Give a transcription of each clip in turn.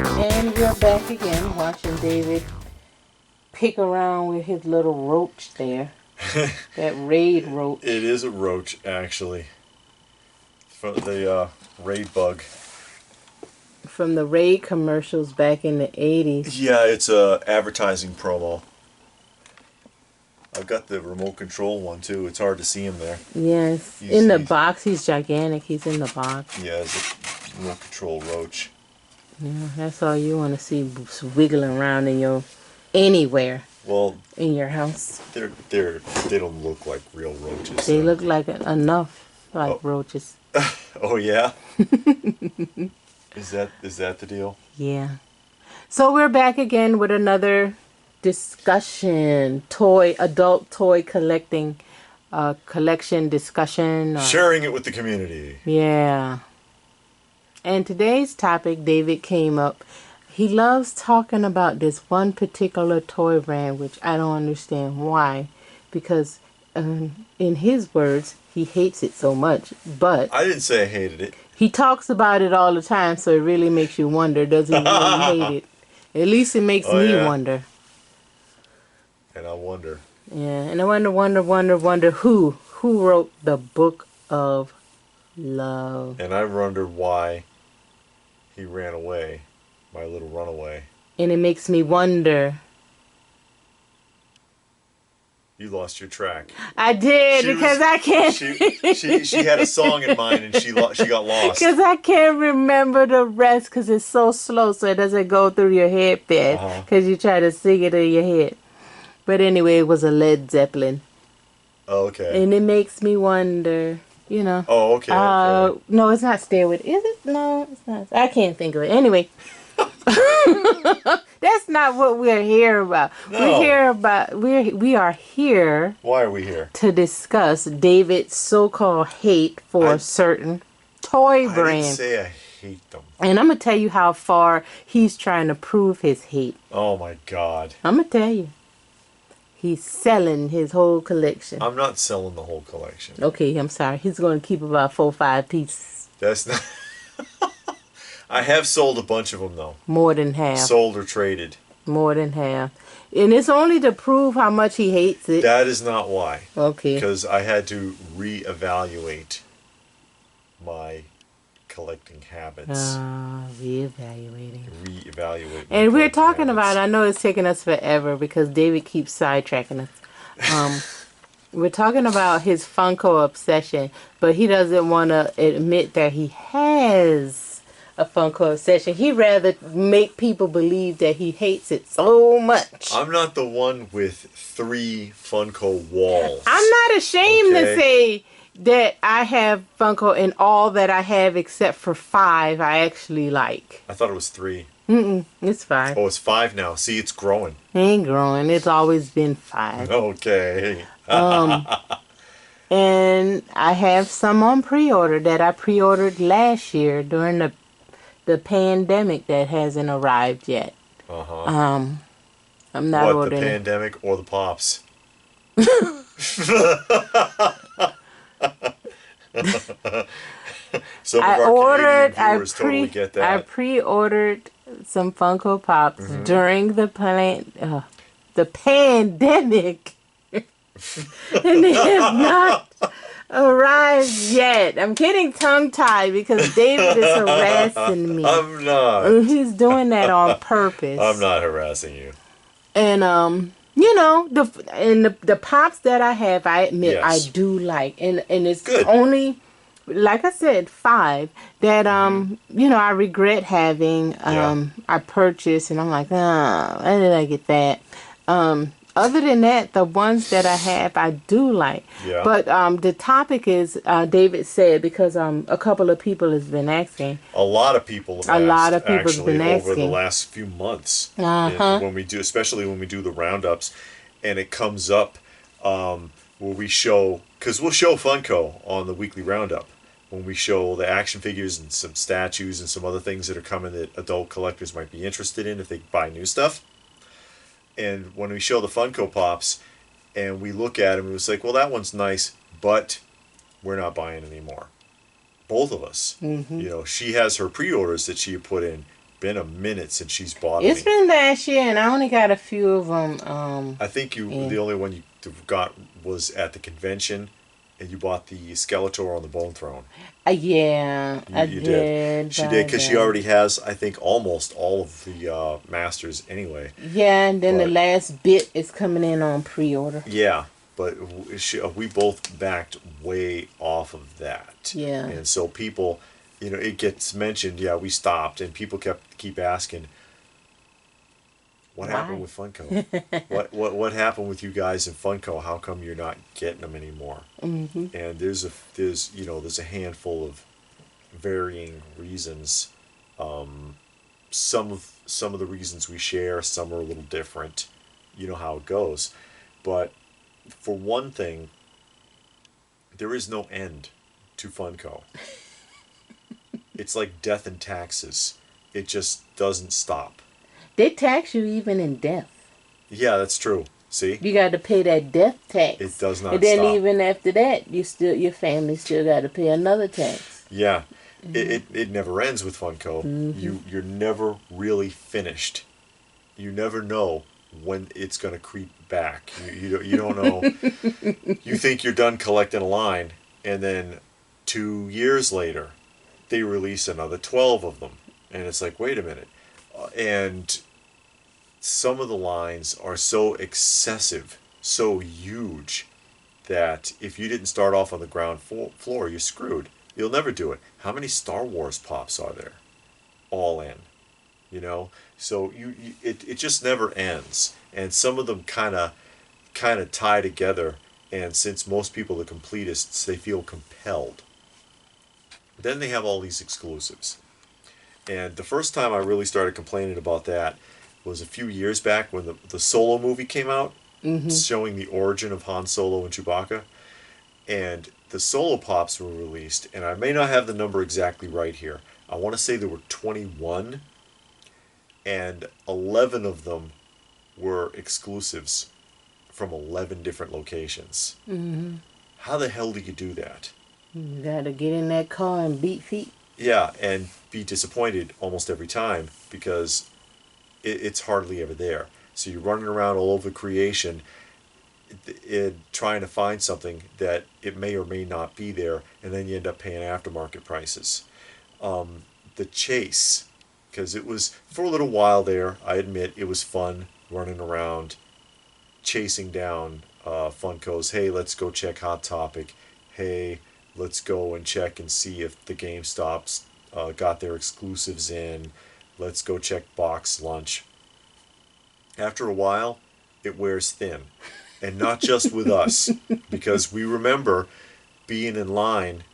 And we're back again watching David pick around with his little roach there. That raid roach. It is a roach, actually. From the raid bug. From the raid commercials back in the 80s. Yeah, it's a advertising promo. I've got the remote control one too. It's hard to see him there. Yes. In the box, he's gigantic. He's in the box. Yeah, it's a remote control roach. Yeah, that's all you want to see wiggling around in your anywhere. Well, in your house. They don't look like real roaches. They look like enough like roaches. Oh yeah. Is that the deal? Yeah. So we're back again with another discussion, adult toy collecting, collection discussion. Sharing it with the community. Yeah. And today's topic, David came up. He loves talking about this one particular toy brand, which I don't understand why, because in his words, he hates it so much. But I didn't say I hated it. He talks about it all the time, so it really makes you wonder, does he really hate it? At least it makes me wonder. And I wonder. Yeah, and I wonder who wrote the Book of Love. And I wonder why he ran away, my little runaway. And it makes me wonder. You lost your track. I did because I can't. She had a song in mind and she got lost. Because I can't remember the rest because it's so slow, so it doesn't go through your head fast. Because you try to sing it in your head. But anyway, it was a Led Zeppelin. Oh, okay. And it makes me wonder, you know. Oh, okay. No, it's not Stairway. Is it? No, it's not. I can't think of it. Anyway. That's not what we're here about. No. We are here. Why are we here? To discuss David's so-called hate for certain toy brands. I didn't say I hate them. And I'm gonna tell you how far he's trying to prove his hate. Oh my God. I'm gonna tell you. He's selling his whole collection. I'm not selling the whole collection. Okay, I'm sorry. He's gonna keep about 4 or 5 pieces. That's not. I have sold a bunch of them, though. More than half. Sold or traded. More than half. And it's only to prove how much he hates it. That is not why. Okay. Because I had to reevaluate my collecting habits. Reevaluating. Reevaluate. And we're talking about, I know it's taking us forever because David keeps sidetracking us. We're talking about his Funko obsession, but he doesn't want to admit that he has a Funko obsession. He'd rather make people believe that he hates it so much. I'm not the one with 3 Funko walls. I'm not ashamed to say that I have Funko and all that I have except for 5 I actually like. I thought it was 3. It's 5. Oh, it's 5 now. See, it's growing. It ain't growing. It's always been 5. Okay. And I have some on pre-order that I pre-ordered last year during the pandemic that hasn't arrived yet. I'm not ordering. The pandemic or the pops? Some of our Canadian viewers totally get that. I pre-ordered some Funko Pops during the pandemic. And they have not arrived yet. I'm getting tongue-tied because David is harassing me. I'm not. He's doing that on purpose. I'm not harassing you. And you know, the pops that I have, I admit I do like, and it's only, like I said, 5 that you know, I regret having. I purchased, and I'm like, why did I get that? Other than that, the ones that I have, I do like. Yeah. But the topic is, David said, because a couple of people has been asking. A lot of people have asked, a lot of people have been asking over the last few months. When we do, especially when we do the roundups, and it comes up where we show, because we'll show Funko on the weekly roundup when we show the action figures and some statues and some other things that are coming that adult collectors might be interested in if they buy new stuff. And when we show the Funko Pops and we look at them, it was like, well, that one's nice, but we're not buying anymore. Both of us. You know, she has her pre-orders that she put in, been a minute since she's bought It's any. been last year, and I only got a few of them. I think the only one you got was at the convention, and you bought the Skeletor on the Bone Throne. Yeah, I You did. did. She did, because she already has, I think, almost all of the masters anyway. Yeah, and then the But last bit is coming in on pre-order. yeah, but we both backed way off of that. Yeah. And so people, it gets mentioned. Yeah, we stopped, and people keep asking, what happened with Funko? what happened with you guys in Funko? How come you're not getting them anymore? Mm-hmm. And there's a handful of varying reasons. Some of the reasons we share, some are a little different. You know how it goes. But for one thing, there is no end to Funko. It's like death and taxes. It just doesn't stop. They tax you even in death. Yeah, that's true. See? You got to pay that death tax. It does not And then stop. even after that, your family still got to pay another tax. Yeah. Mm-hmm. It never ends with Funko. Mm-hmm. You're never really finished. You never know when it's going to creep back. You don't know. You think you're done collecting a line, and then 2 years later, they release another 12 of them. And it's like, wait a minute. And some of the lines are so excessive, so huge, that if you didn't start off on the ground floor, you're screwed. You'll never do it. How many Star Wars Pops are there? All in. So it just never ends. And some of them kind of tie together. And since most people are completists, they feel compelled. Then they have all these exclusives. And the first time I really started complaining about that was a few years back when the Solo movie came out, showing the origin of Han Solo and Chewbacca. And the Solo Pops were released, and I may not have the number exactly right here. I want to say there were 21, and 11 of them were exclusives from 11 different locations. Mm-hmm. How the hell do you do that? You got to get in that car and beat feet. Yeah, and be disappointed almost every time because it's hardly ever there. So you're running around all over creation trying to find something that it may or may not be there, and then you end up paying aftermarket prices. The chase, because it was, for a little while there, I admit, it was fun running around chasing down Funkos. Hey, let's go check Hot Topic. Hey, let's go and check and see if the GameStops got their exclusives in. Let's go check Box Lunch. After a while, it wears thin. And not just with us, because we remember being in line,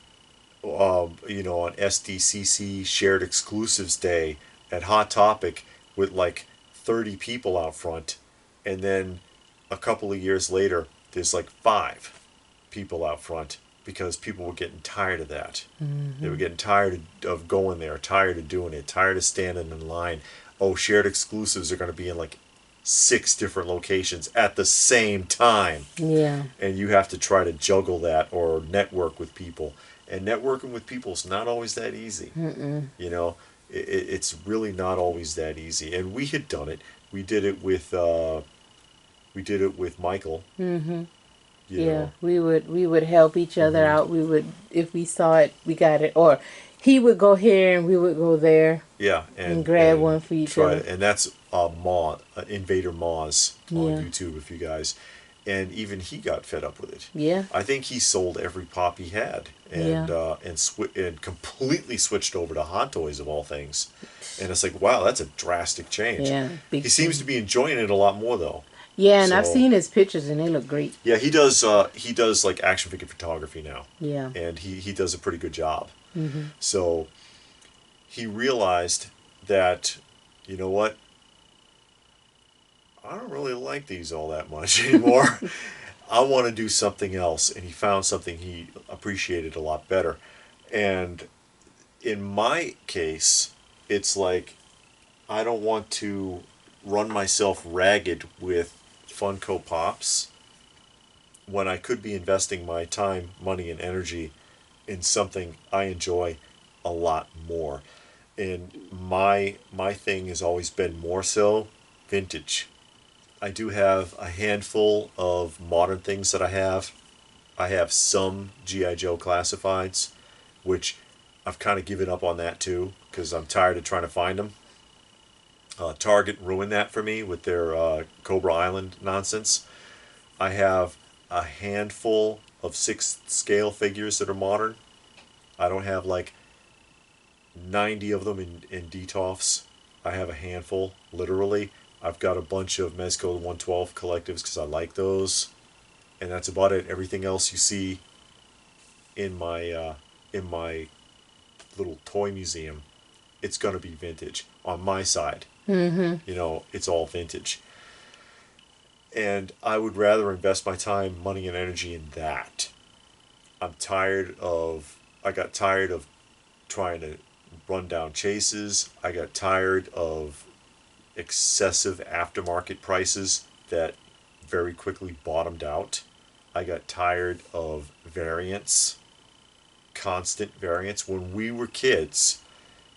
on SDCC Shared Exclusives Day at Hot Topic with like 30 people out front. And then a couple of years later, there's like 5 people out front because people were getting tired of that. Mm-hmm. They were getting tired of going there, tired of doing it, tired of standing in line. Oh, Shared Exclusives are going to be in like 6 different locations at the same time. Yeah. And you have to try to juggle that or network with people. And networking with people is not always that easy. Mm-mm. It's really not always that easy. And we had done it. We did it with Michael. Mm-hmm. We would help each other out. We would, if we saw it, we got it, or he would go here and we would go there. Yeah, and grab one for each other. And that's Invader Moz on YouTube, if you guys. And even he got fed up with it. Yeah. I think he sold every pop he had, and and completely switched over to Hot Toys of all things. And it's like, wow, that's a drastic change. Yeah. He seems to be enjoying it a lot more though. Yeah, and I've seen his pictures and they look great. Yeah, he does. He does like action figure photography now. Yeah. And he does a pretty good job. Mm-hmm. So he realized that, you know what? I don't really like these all that much anymore. I want to do something else. And he found something he appreciated a lot better. And in my case, it's like I don't want to run myself ragged with Funko Pops when I could be investing my time, money, and energy in something I enjoy a lot more. And my thing has always been more so vintage. I do have a handful of modern things that I have. I have some G.I. Joe classifieds, which I've kind of given up on that too, because I'm tired of trying to find them. Target ruined that for me with their Cobra Island nonsense. I have a handful of 6th scale figures that are modern. I don't have like 90 of them in DTOFs. I have a handful, literally. I've got a bunch of Mezco 112 collectives because I like those. And that's about it. Everything else you see in my little toy museum, it's going to be vintage on my side. You know, it's all vintage. And I would rather invest my time, money, and energy in that. I got tired of trying to run down chases. I got tired of excessive aftermarket prices that very quickly bottomed out. I got tired of variants, constant variants. When we were kids,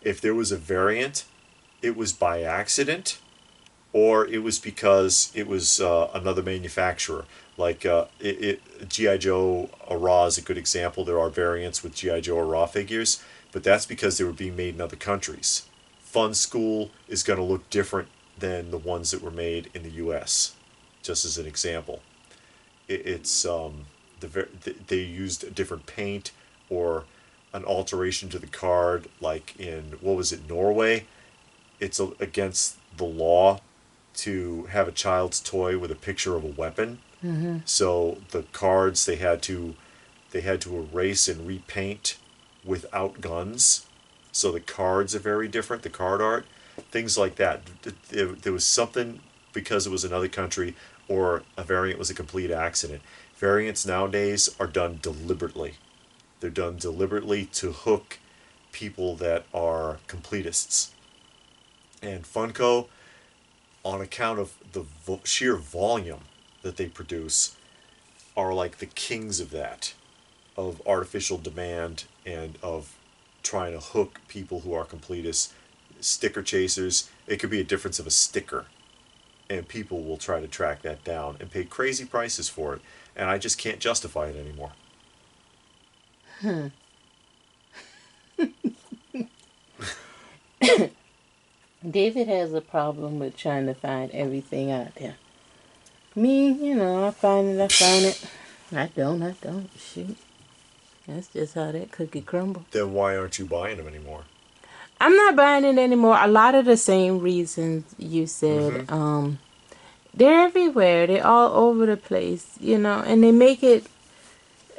if there was a variant, it was by accident, or it was because it was another manufacturer. Like G.I. Joe Raw is a good example. There are variants with G.I. Joe Raw figures, but that's because they were being made in other countries. Fun School is going to look different than the ones that were made in the U.S., just as an example. They used a different paint or an alteration to the card, like in, what was it, Norway? It's against the law to have a child's toy with a picture of a weapon. So the cards they had to erase and repaint without guns. So the cards are very different, the card art, things like that. There was something because it was another country, or a variant was a complete accident. Variants nowadays are done deliberately. They're done deliberately to hook people that are completists. And Funko, on account of the sheer volume that they produce, are like the kings of that, of artificial demand and of trying to hook people who are completists. Sticker chasers, it could be a difference of a sticker, and people will try to track that down and pay crazy prices for it, and I just can't justify it anymore. David has a problem with trying to find everything out there. Me, you know, I find it. I don't. Shoot. That's just how that cookie crumbles. Then why aren't you buying them anymore? I'm not buying it anymore. A lot of the same reasons you said. They're everywhere. They're all over the place, you know, and they make it...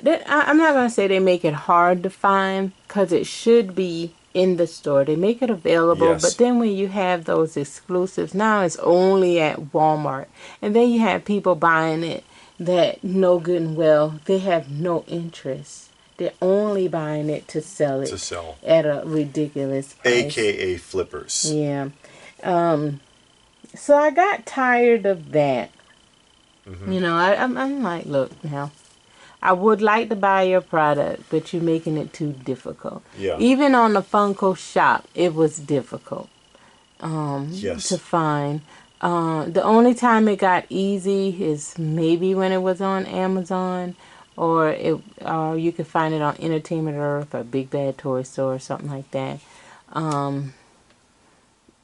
I'm not going to say they make it hard to find, because it should be in the store. They make it available, Yes. but then when you have those exclusives, now it's only at Walmart. And then you have people buying it that know good and well they have no interest. They're only buying it to sell it at a ridiculous price. AKA flippers. Yeah. So I got tired of that. You know, I'm like, look now. I would like to buy your product, but you're making it too difficult. Yeah. Even on the Funko shop, it was difficult to find. The only time it got easy is maybe when it was on Amazon, or you could find it on Entertainment Earth or Big Bad Toy Store or something like that.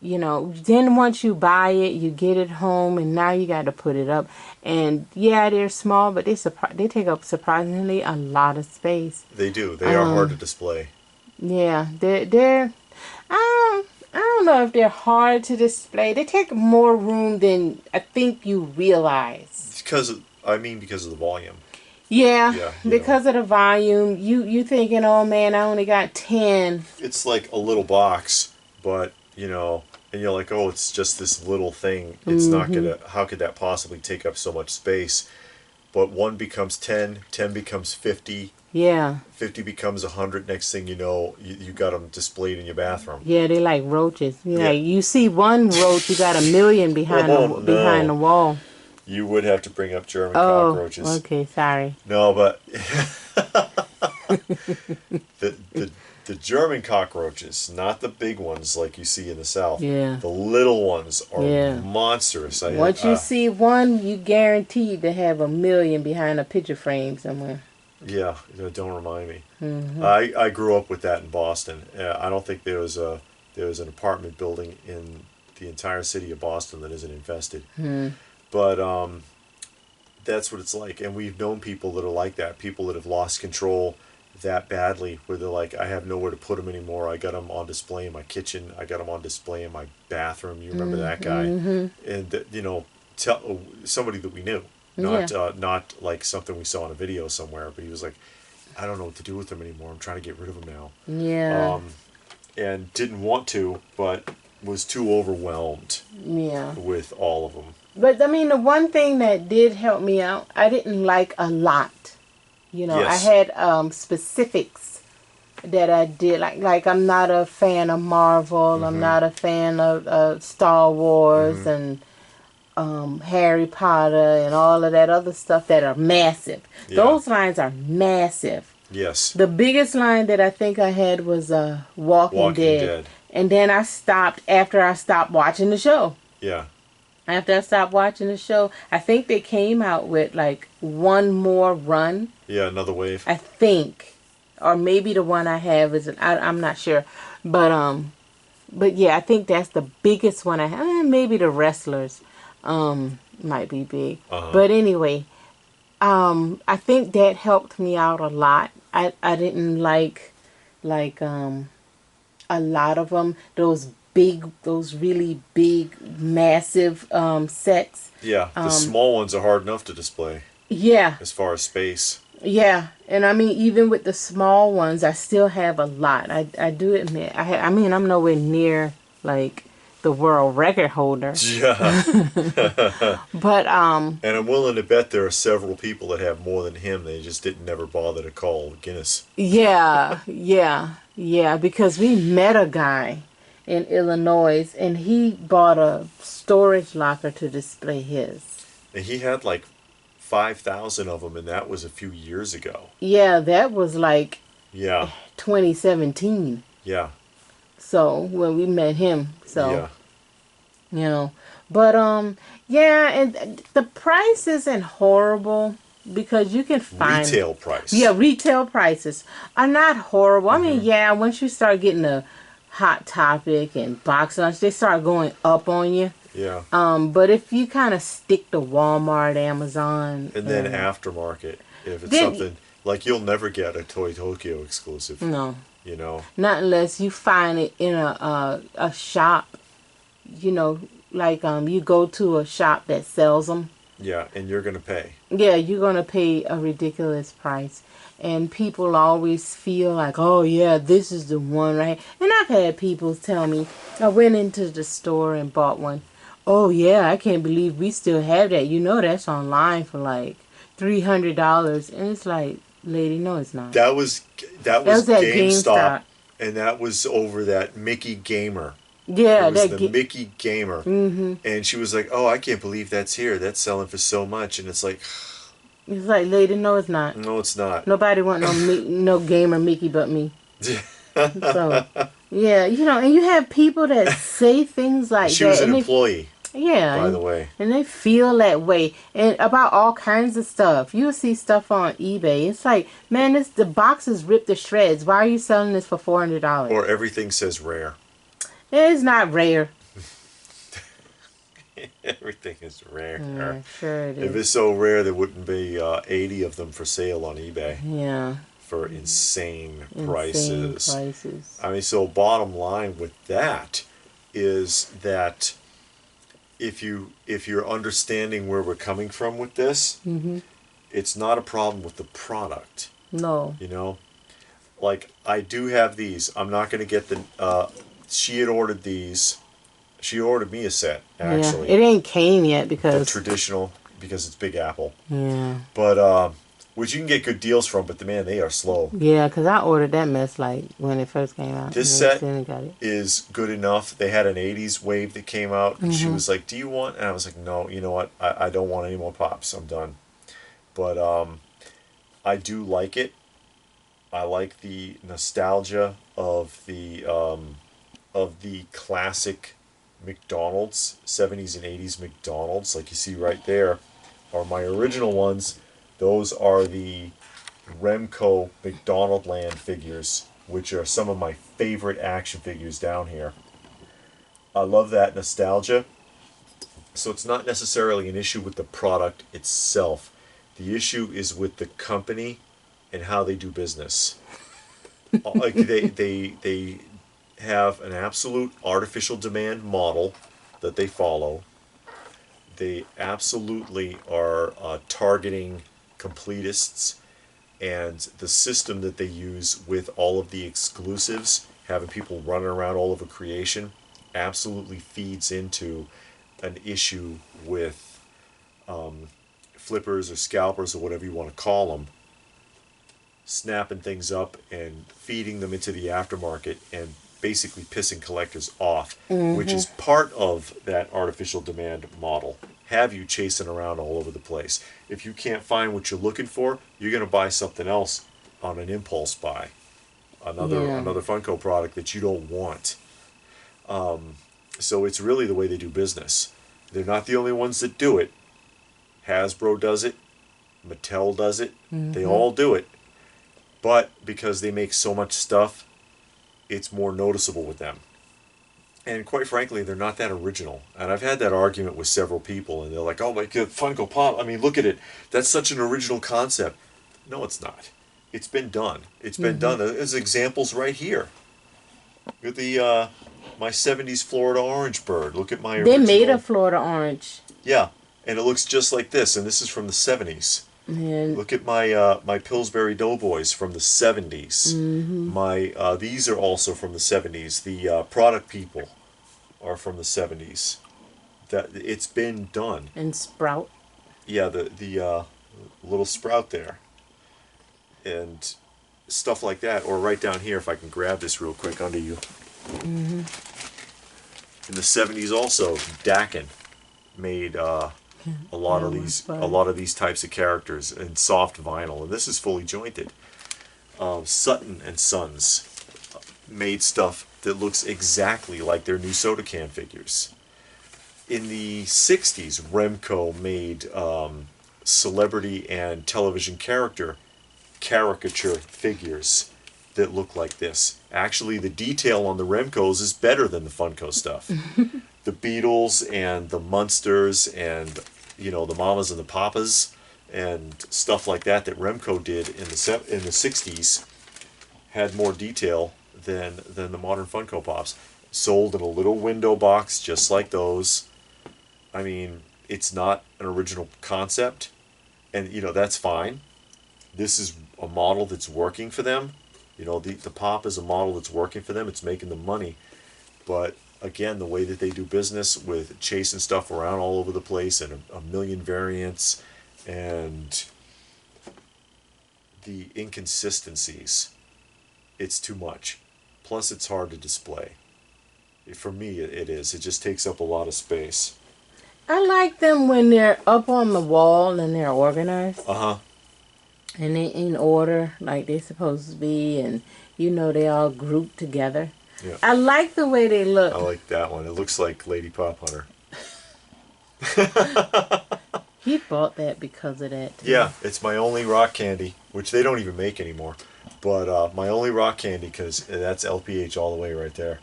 You know, then once you buy it, you get it home, and now you got to put it up. And yeah, they're small, but they take up surprisingly a lot of space. They do. They are hard to display. Yeah, they're I don't know if they're hard to display. They take more room than I think you realize. Because of the volume. Yeah, because of the volume. You thinking, oh man, I only got 10. It's like a little box, but you know, and you're like, oh, it's just this little thing. It's not gonna. How could that possibly take up so much space? But 1 becomes 10, 10 becomes 50. Yeah. 50 becomes 100. Next thing you know, you got them displayed in your bathroom. Yeah, they like roaches. Yeah, you see one roach, you got a million behind the wall. You would have to bring up German cockroaches. Okay, sorry. No, but the The German cockroaches, not the big ones like you see in the South. Yeah. The little ones are Yeah. monstrous. Once you see one, you guaranteed to have 1 million behind a picture frame somewhere. Yeah, don't remind me. Mm-hmm. I grew up with that in Boston. I don't think there was an apartment building in the entire city of Boston that isn't infested. Mm-hmm. But that's what it's like, and we've known people that are like that. People that have lost control that badly, where they're like, I have nowhere to put them anymore. I got them on display in my kitchen. I got them on display in my bathroom. You remember that guy? Mm-hmm. And somebody that we knew, not like something we saw in a video somewhere. But he was like, I don't know what to do with them anymore. I'm trying to get rid of them now. Yeah. And didn't want to, but was too overwhelmed. Yeah. With all of them. But I mean, the one thing that did help me out, I didn't like a lot. You know, yes. I had specifics that I did. Like I'm not a fan of Marvel. Mm-hmm. I'm not a fan of Star Wars mm-hmm. and Harry Potter and all of that other stuff that are massive. Yeah. Those lines are massive. Yes. The biggest line that I think I had was Walking Dead. And then I stopped after I stopped watching the show. Yeah. After I stopped watching the show, I think they came out with like one more run. Yeah, another wave. I think, or maybe the one I have is I'm not sure, but yeah, I think that's the biggest one I have. Maybe the wrestlers, might be big, but anyway, I think that helped me out a lot. I didn't like a lot of them. Those really big, massive sets. Yeah, the small ones are hard enough to display. Yeah. As far as space. Yeah, and I mean, even with the small ones, I still have a lot. I do admit, I mean, I'm nowhere near like the world record holder. Yeah. But and I'm willing to bet there are several people that have more than him. They just never bother to call Guinness. Yeah, because we met a guy in Illinois, and he bought a storage locker to display his. And he had like 5,000 of them, and that was a few years ago. Yeah, that was like 2017. Yeah. So when we met him, you know, but yeah, and the price isn't horrible because you can find retail price. Yeah, retail prices are not horrible. Mm-hmm. I mean, yeah, once you start getting a Hot Topic and Box Lunch, they start going up on you. Yeah. But if you kind of stick to Walmart, Amazon, and then aftermarket, if it's something like you'll never get a Toy Tokyo exclusive. No. You know. Not unless you find it in a shop. You know, like you go to a shop that sells them. Yeah, and you're gonna pay. Yeah, you're gonna pay a ridiculous price. And people always feel like, oh yeah, this is the one, right? And I've had people tell me, I went into the store and bought one. Oh yeah, I can't believe we still have that. You know that's online for like $300. And it's like, lady, no it's not. That was GameStop. And that was over that Mickey Gamer. Yeah, it was the Mickey Gamer. Mm-hmm. And she was like, oh, I can't believe that's here. That's selling for so much. And it's like... It's like, lady, no, it's not. No, it's not. Nobody want no gamer Mickey but me. So, yeah, you know, and you have people that say things like she that. She was an employee. Yeah. By the way. And they feel that way. And about all kinds of stuff. You'll see stuff on eBay. It's like, man, the box is ripped to shreds. Why are you selling this for $400? Or everything says rare. It's not rare. Everything is rare. Yeah, sure it is. If it's so rare, there wouldn't be 80 of them for sale on eBay. Yeah. For insane prices. I mean, so bottom line with that is that if you're understanding where we're coming from with this, mm-hmm. it's not a problem with the product. No. You know? Like, I do have these. I'm not going to get the... she had ordered these... She ordered me a set, actually. Yeah, it ain't came yet because... The traditional, because it's Big Apple. Yeah. But, which you can get good deals from, but man, they are slow. Yeah, because I ordered that mess, like, when it first came out. This set is good enough. They had an 80s wave that came out, and she was like, do you want... And I was like, no, you know what? I don't want any more Pops. I'm done. But, I do like it. I like the nostalgia of the classic McDonald's, 70s and 80s McDonald's, like you see right there, are my original ones. Those are the Remco McDonaldland figures, which are some of my favorite action figures down here. I love that nostalgia. So it's not necessarily an issue with the product itself. The issue is with the company and how they do business. Like they have an absolute artificial demand model that they follow. They absolutely are targeting completists, and the system that they use with all of the exclusives, having people running around all over creation, absolutely feeds into an issue with flippers or scalpers or whatever you want to call them, snapping things up and feeding them into the aftermarket and basically pissing collectors off, which is part of that artificial demand model. Have you chasing around all over the place. If you can't find what you're looking for, you're going to buy something else on an impulse buy. Another Funko product that you don't want. So it's really the way they do business. They're not the only ones that do it. Hasbro does it. Mattel does it. They all do it. But because they make so much stuff, it's more noticeable with them. And quite frankly, they're not that original. And I've had that argument with several people, and they're like, oh my God, Funko Pop, I mean, look at it. That's such an original concept. No, it's not. It's been done. It's been done. There's examples right here. Look at the my 70s Florida orange bird. Look at my original. They made a Florida orange. Yeah, and it looks just like this, and this is from the 70s. And look at my my Pillsbury Doughboys from the 70s. My these are also from the 70s. The product people are from the 70s. That it's been done. And Sprout. Yeah, the little Sprout there. And stuff like that, or right down here, if I can grab this real quick under you. In the 70s also, Dakin made a lot of these types of characters in soft vinyl, and this is fully jointed. Sutton and Sons made stuff that looks exactly like their new soda can figures. In the 60s, Remco made celebrity and television caricature figures that look like this. Actually, the detail on the Remcos is better than the Funko stuff. The Beatles and the Munsters and, you know, the Mamas and the Papas and stuff like that Remco did in the 60s had more detail than the modern Funko Pops. Sold in a little window box just like those. I mean, it's not an original concept, and you know, that's fine. This is a model that's working for them. You know, the Pop is a model that's working for them. It's making them money. But again, the way that they do business with chasing stuff around all over the place and a million variants and the inconsistencies, it's too much. Plus, it's hard to display. For me, it is. It just takes up a lot of space. I like them when they're up on the wall and they're organized. Uh-huh. And they in order like they're supposed to be, and you know, they all grouped together. Yeah. I like the way they look. I like that one. It looks like Lady Pop Hunter. He bought that because of that too. Yeah, it's my only rock candy, which they don't even make anymore. But my only rock candy, because that's LPH all the way right there.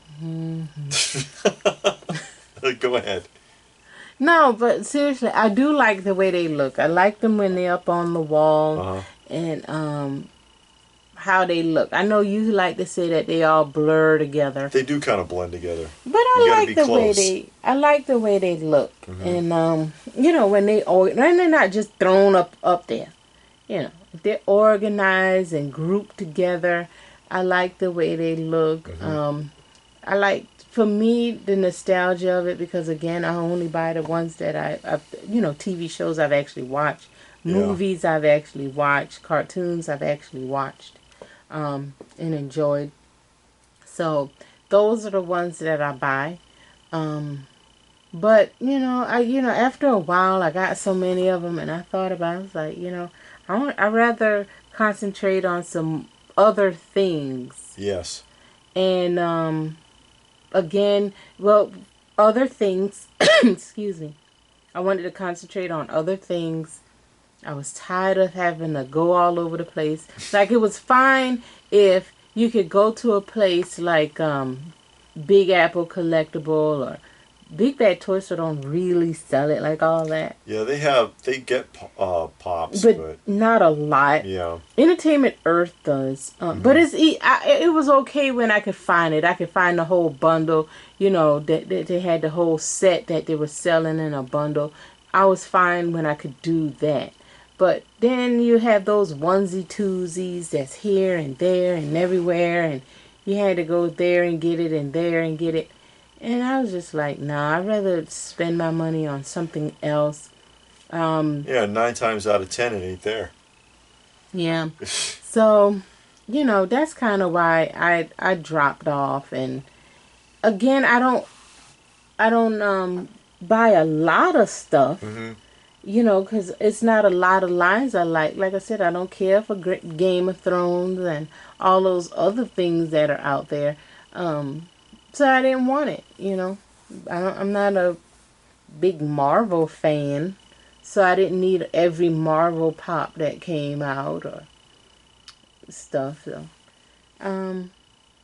Go ahead. No, but seriously, I do like the way they look. I like them when they're up on the wall and how they look. I know you like to say that they all blur together. They do kind of blend together. But I like the way they look. And you know, when they're not just thrown up there. You know, if they're organized and grouped together, I like the way they look. I like, for me, the nostalgia of it, because again, I only buy the ones that I've you know, TV shows I've actually watched, movies I've actually watched, cartoons I've actually watched and enjoyed. So those are the ones that I buy. But you know, after a while, I got so many of them, and I thought about it. I was like, you know, I'd rather concentrate on some other things. Yes. And again, well, other things, excuse me, I wanted to concentrate on other things. I was tired of having to go all over the place. Like, it was fine if you could go to a place like Big Apple Collectible or Big Bad Toy Store don't really sell it like all that. Yeah, they get pops, But but not a lot. yeah. Entertainment Earth does. But it was okay when I could find it. I could find the whole bundle. You know, that they had the whole set that they were selling in a bundle. I was fine when I could do that. But then you have those onesie twosies that's here and there and everywhere, and you had to go there and get it and there and get it. And I was just like, nah, I'd rather spend my money on something else. Yeah, 9 times out of 10 it ain't there. Yeah. So, that's kind of why I dropped off. And again, I don't buy a lot of stuff. Mm-hmm. Because it's not a lot of lines I like. Like I said, I don't care for Game of Thrones and all those other things that are out there. So I didn't want it. I'm not a big Marvel fan, so I didn't need every Marvel pop that came out or stuff. So, um,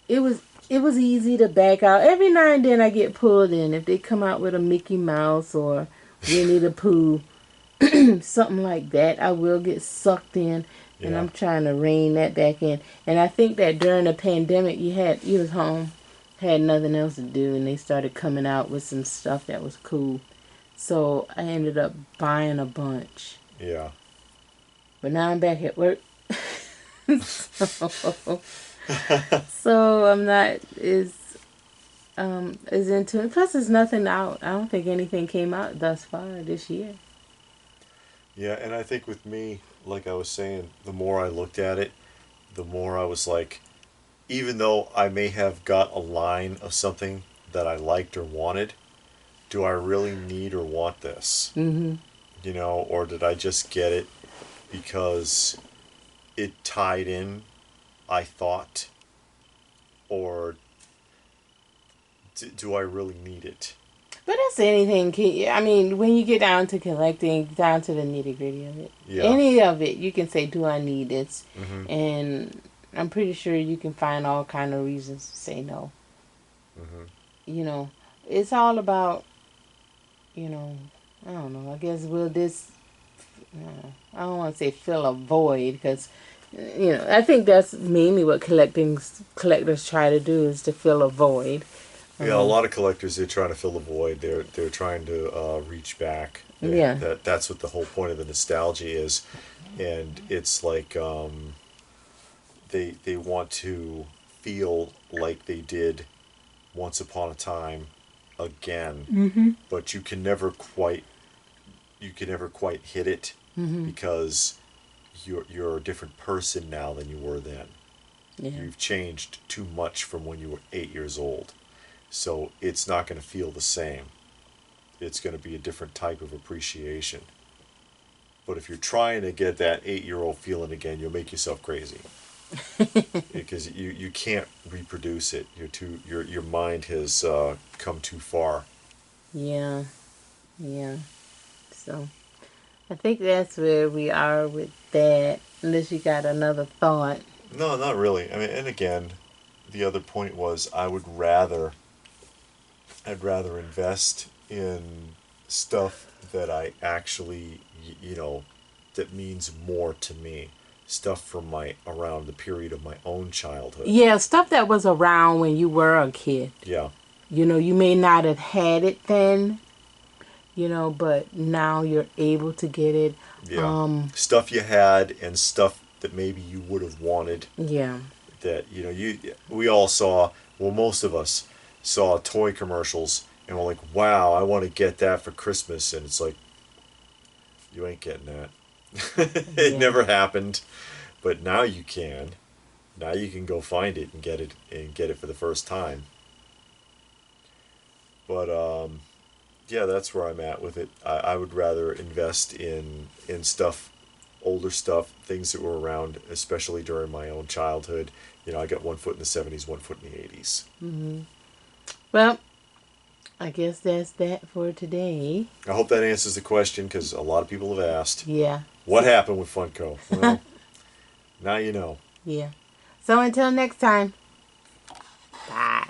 it was easy to back out. Every now and then I get pulled in if they come out with a Mickey Mouse or Winnie the Pooh. Something like that, I will get sucked in, and I'm trying to rein that back in. And I think that during the pandemic, you was home, had nothing else to do, and they started coming out with some stuff that was cool. So I ended up buying a bunch. Yeah. But now I'm back at work, so I'm not as into it. Plus, there's nothing out. I don't think anything came out thus far this year. Yeah, and I think with me, like I was saying, the more I looked at it, the more I was like, even though I may have got a line of something that I liked or wanted, do I really need or want this? Mm-hmm. Or did I just get it because it tied in, I thought, or do I really need it? But that's anything. I mean, when you get down to collecting, down to the nitty gritty of it, Yeah. any of it, you can say, "Do I need this?" Mm-hmm. And I'm pretty sure you can find all kind of reasons to say no. Mm-hmm. It's all about, I don't know. I guess will this? I don't want to say fill a void because, I think that's mainly what collectors try to do is to fill a void. Yeah, a lot of collectors, they're trying to fill the void. They're trying to reach back. Yeah. That's what the whole point of the nostalgia is, and it's like they want to feel like they did once upon a time again, Mm-hmm. but you can never quite hit it Mm-hmm. because you're a different person now than you were then. Yeah. You've changed too much from when you were 8 years old. So it's not going to feel the same. It's going to be a different type of appreciation. But if you're trying to get that 8-year-old feeling again, you'll make yourself crazy. Because you can't reproduce it. Your mind has come too far. Yeah. Yeah. So I think that's where we are with that. Unless you got another thought. No, not really. I mean, and again, the other point was I'd rather invest in stuff that I actually, that means more to me. Stuff from around the period of my own childhood. Yeah, stuff that was around when you were a kid. Yeah. You may not have had it then, but now you're able to get it. Yeah. Stuff you had and stuff that maybe you would have wanted. Yeah. That, we all saw, well, most of us saw toy commercials and we're like, wow, I want to get that for Christmas. And it's like, you ain't getting that. It never happened. But now you can. Now you can go find it and get it for the first time. But yeah, that's where I'm at with it. I would rather invest in stuff older stuff, things that were around, especially during my own childhood. You know, I got one foot in the 70s, one foot in the 80s. Well, I guess that's that for today. I hope that answers the question, because a lot of people have asked. Yeah. What happened with Funko? Well, now you know. Yeah. So until next time. Bye.